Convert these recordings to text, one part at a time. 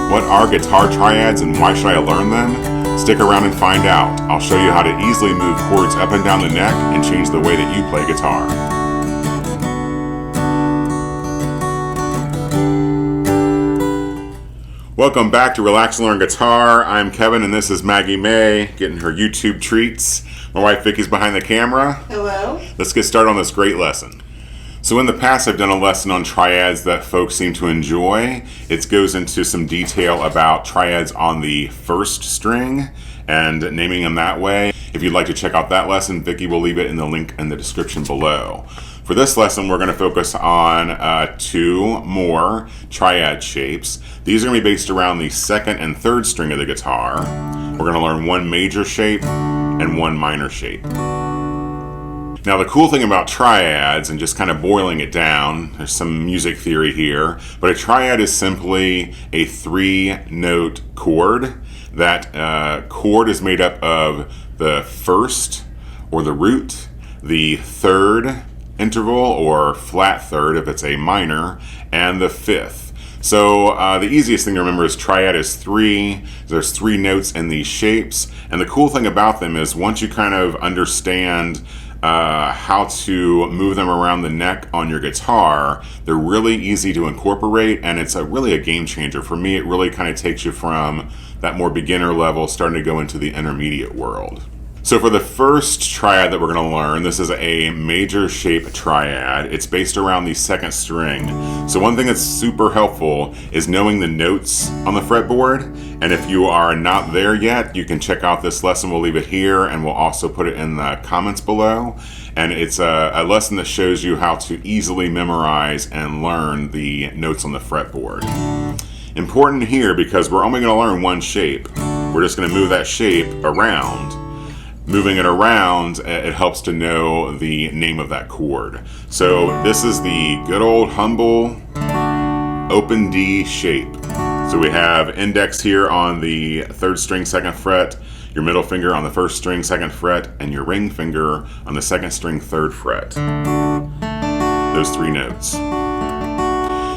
What are guitar triads and why should I learn them? Stick around and find out. I'll show you how to easily move chords up and down the neck and change the way that you play guitar. Welcome back to Relax and Learn Guitar. I'm Kevin and this is Maggie May getting her YouTube treats. My wife Vicky's behind the camera. Hello. Let's get started on this great lesson. So in the past I've done a lesson on triads that folks seem to enjoy. It goes into some detail about triads on the first string and naming them that way. If you'd like to check out that lesson, Vicky will leave it in the link in the description below. For this lesson, we're going to focus on two more triad shapes. These are going to be based around the second and third string of the guitar. We're going to learn one major shape and one minor shape. Now the cool thing about triads, and just kind of boiling it down, there's some music theory here, but a triad is simply a 3-note chord. That chord is made up of the first, or the root, the third interval, or flat third if it's a minor, and the fifth. So the easiest thing to remember is triad is 3. There's 3 notes in these shapes, and the cool thing about them is once you kind of understand how to move them around the neck on your guitar, they're really easy to incorporate, and it's really a game changer. For me, it really kind of takes you from that more beginner level starting to go into the intermediate world. So for the first triad that we're going to learn, this is a major shape triad. It's based around the second string. So one thing that's super helpful is knowing the notes on the fretboard. And if you are not there yet, you can check out this lesson. We'll leave it here and we'll also put it in the comments below. And it's a lesson that shows you how to easily memorize and learn the notes on the fretboard. Important here because we're only going to learn one shape. We're just going to move that shape around. Moving it around, it helps to know the name of that chord. So this is the good old humble open D shape. So we have index here on the third string, second fret, your middle finger on the first string, second fret, and your ring finger on the second string, third fret. Those 3 notes.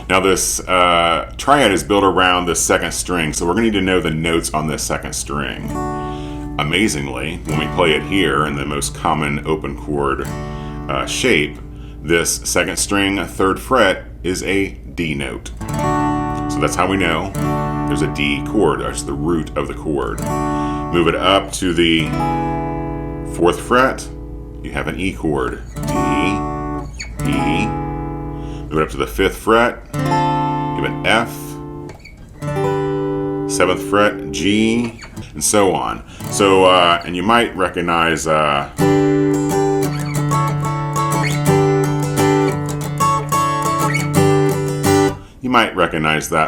Now this triad is built around the second string, so we're going to need to know the notes on this second string. Amazingly, when we play it here in the most common open chord shape, this second string, third fret is a D note. So that's how we know there's a D chord, that's the root of the chord. Move it up to the 4th fret, you have an E chord, D, E. Move it up to the 5th fret, you have an F, 7th fret, G, and so on. So, and you might recognize that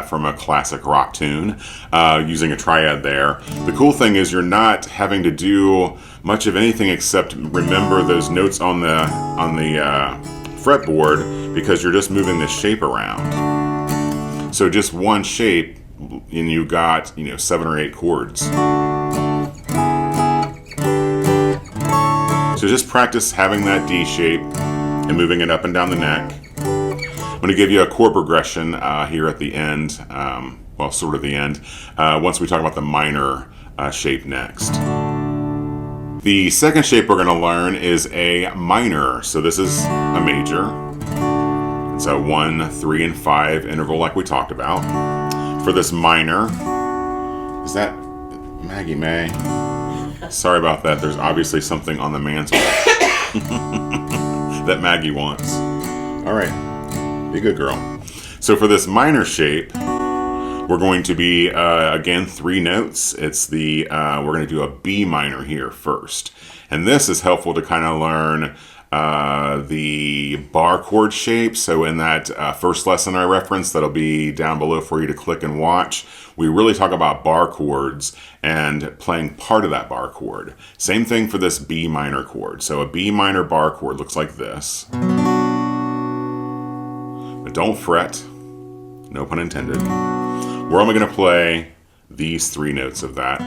from a classic rock tune, using a triad there. The cool thing is you're not having to do much of anything except remember those notes on the fretboard because you're just moving this shape around. So just one shape, and you got 7 or 8 chords. So just practice having that D shape and moving it up and down the neck. I'm going to give you a chord progression here at the end, well, sort of the end, once we talk about the minor shape next. The second shape we're going to learn is a minor. So this is a major. It's a 1, 3, and 5 interval like we talked about. For this minor, is that Maggie May? Sorry about that. There's obviously something on the mantle that Maggie wants. All right, be a good girl. So for this minor shape, we're going to be again 3 notes. It's the we're going to do a B minor here first, and this is helpful to kind of learn the bar chord shape. So in that first lesson I referenced, that'll be down below for you to click and watch, we really talk about bar chords and playing part of that bar chord. Same thing for this B minor chord. So a B minor bar chord looks like this. But don't fret, no pun intended. We're only going to play these 3 notes of that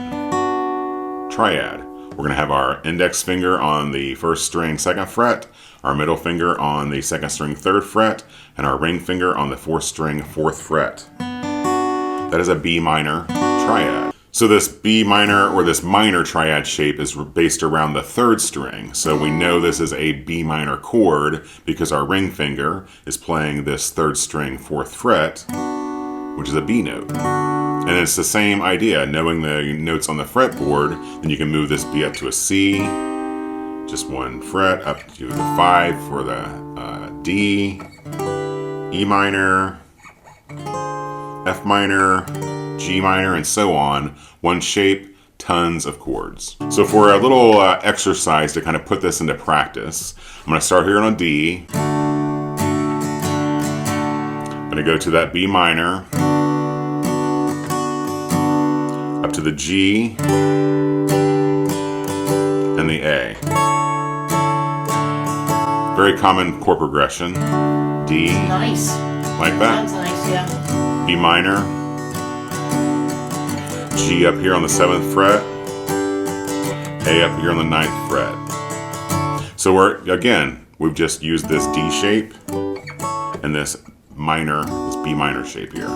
triad. We're going to have our index finger on the first string, second fret, our middle finger on the second string, third fret, and our ring finger on the fourth string, fourth fret. That is a B minor triad. So this B minor or this minor triad shape is based around the third string. So we know this is a B minor chord because our ring finger is playing this third string 4th fret, which is a B note. And it's the same idea. Knowing the notes on the fretboard, then you can move this B up to a C, just 1 fret, up to the 5 for the D, E minor, F minor, G minor, and so on. One shape, tons of chords. So for a little exercise to kind of put this into practice, I'm going to start here on a D. I'm going to go to that B minor, up to the G, and the A. Very common chord progression. D. Nice. Like that. Sounds nice, yeah. B minor. G up here on the 7th fret. A up here on the 9th fret. So we've just used this D shape and this B minor shape here.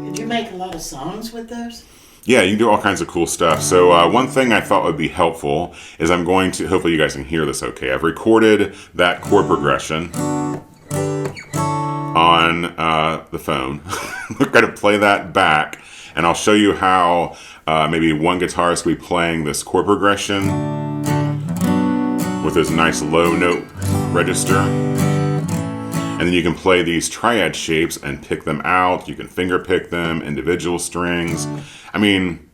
Could you make a lot of songs with those? Yeah, you can do all kinds of cool stuff. So one thing I thought would be helpful is I'm going to, hopefully you guys can hear this okay. I've recorded that chord progression on the phone. We're going to play that back, and I'll show you how maybe one guitarist will be playing this chord progression with this nice low note register. And then you can play these triad shapes and pick them out. You can finger pick them, individual strings. I mean,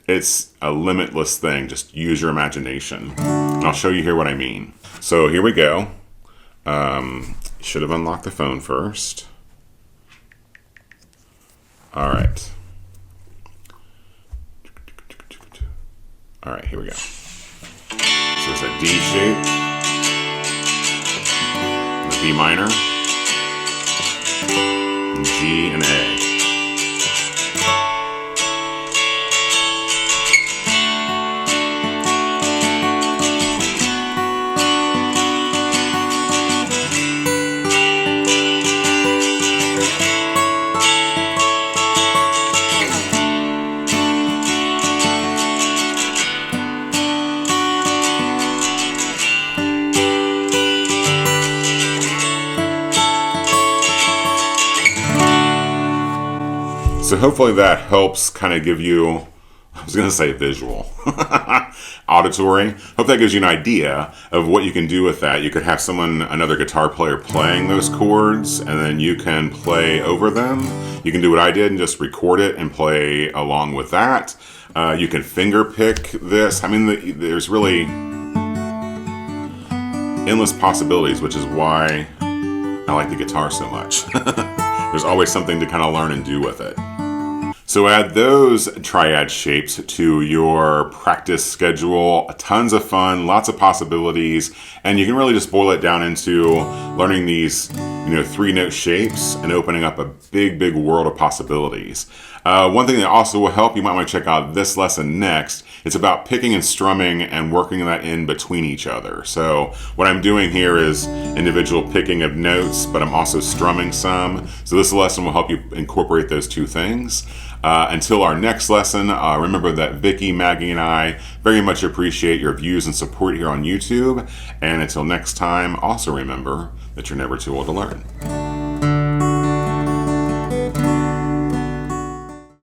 it's a limitless thing. Just use your imagination. And I'll show you here what I mean. So here we go. Should have unlocked the phone first. All right. All right, here we go. So it's a D shape, the B minor, and G and A. So hopefully that helps kind of give you, I was going to say visual, auditory. Hope that gives you an idea of what you can do with that. You could have another guitar player playing those chords, and then you can play over them. You can do what I did and just record it and play along with that. You can finger pick this. I mean, there's really endless possibilities, which is why I like the guitar so much. There's always something to kind of learn and do with it. So add those triad shapes to your practice schedule. Tons of fun, lots of possibilities, and you can really just boil it down into learning these, 3-note shapes and opening up a big, big world of possibilities. One thing that also will help, you might want to check out this lesson next. It's about picking and strumming and working that in between each other. So what I'm doing here is individual picking of notes, but I'm also strumming some. So this lesson will help you incorporate those two things. Until our next lesson, remember that Vicky, Maggie, and I very much appreciate your views and support here on YouTube. And until next time, also remember that you're never too old to learn.